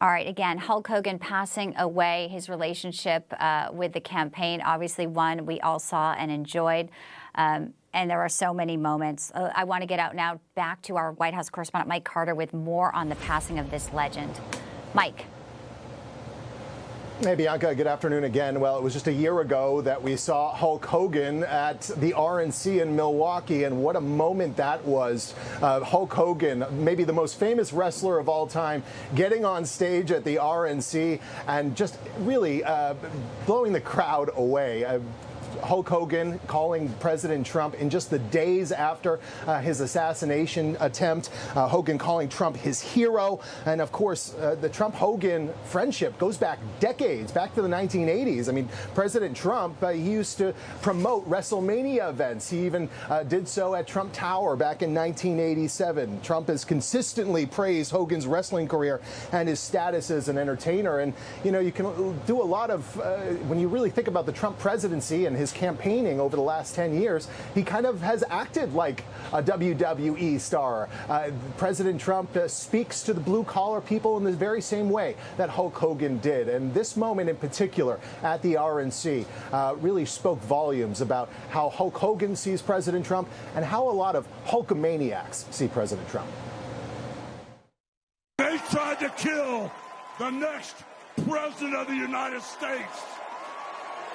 All right, again, Hulk Hogan passing away, his relationship with the campaign, obviously one we all saw and enjoyed. And there are so many moments. I want to get out now back to our White House correspondent, Mike Carter, with more on the passing of this legend. Mike. Hey, Bianca, good afternoon again. Well, it was just a year ago that we saw Hulk Hogan at the RNC in Milwaukee, and what a moment that was. Hulk Hogan, maybe the most famous wrestler of all time, getting on stage at the RNC and just really blowing the crowd away. Hulk Hogan calling President Trump in just the days after his assassination attempt. Hogan calling Trump his hero. And of course, the Trump-Hogan friendship goes back decades, back to the 1980s. I mean, President Trump, he used to promote WrestleMania events. He even did so at Trump Tower back in 1987. Trump has consistently praised Hogan's wrestling career and his status as an entertainer. And, you know, you can do a lot of, when you really think about the Trump presidency and his campaigning over the last 10 years, he kind of has acted like a WWE star. President Trump speaks to the blue-collar people in the very same way that Hulk Hogan did. And this moment in particular at the RNC really spoke volumes about how Hulk Hogan sees President Trump and how a lot of Hulkamaniacs see President Trump. They tried to kill the next president of the United States.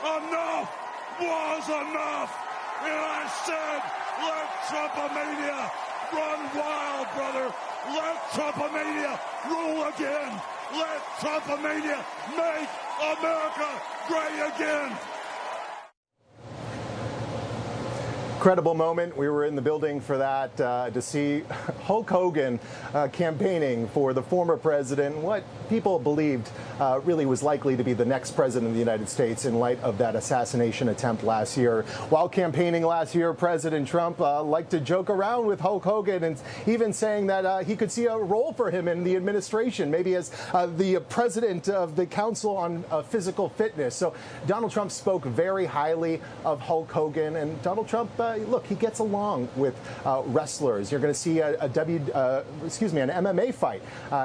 Enough was enough, and I said, let Trumpomania run wild, brother. Let Trumpomania rule again. Let Trumpomania make America great again. Incredible moment. We were in the building for that to see Hulk Hogan campaigning for the former president, what people believed really was likely to be the next president of the United States in light of that assassination attempt last year. While campaigning last year, President Trump liked to joke around with Hulk Hogan and even saying that he could see a role for him in the administration, maybe as the president of the Council on Physical Fitness. So Donald Trump spoke very highly of Hulk Hogan, and Donald Trump look, he gets along with wrestlers. You're going to see an MMA fight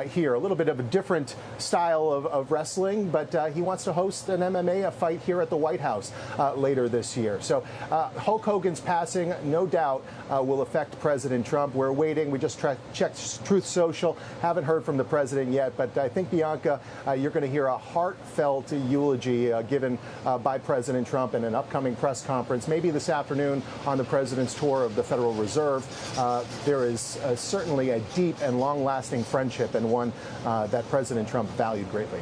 here, a little bit of a different style of wrestling, but he wants to host an MMA fight here at the White House later this year. So Hulk Hogan's passing, no doubt, will affect President Trump. We're waiting. We just checked Truth Social. Haven't heard from the president yet, but I think, Bianca, you're going to hear a heartfelt eulogy given by President Trump in an upcoming press conference, maybe this afternoon on the president's tour of the Federal Reserve. There is certainly a deep and long-lasting friendship, and one that President Trump valued greatly.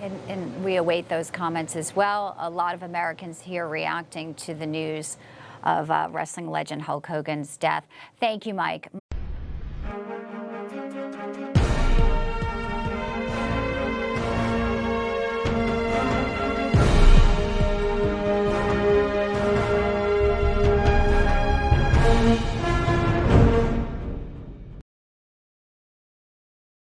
And we await those comments as well. A lot of Americans here reacting to the news of wrestling legend Hulk Hogan's death. Thank you, Mike.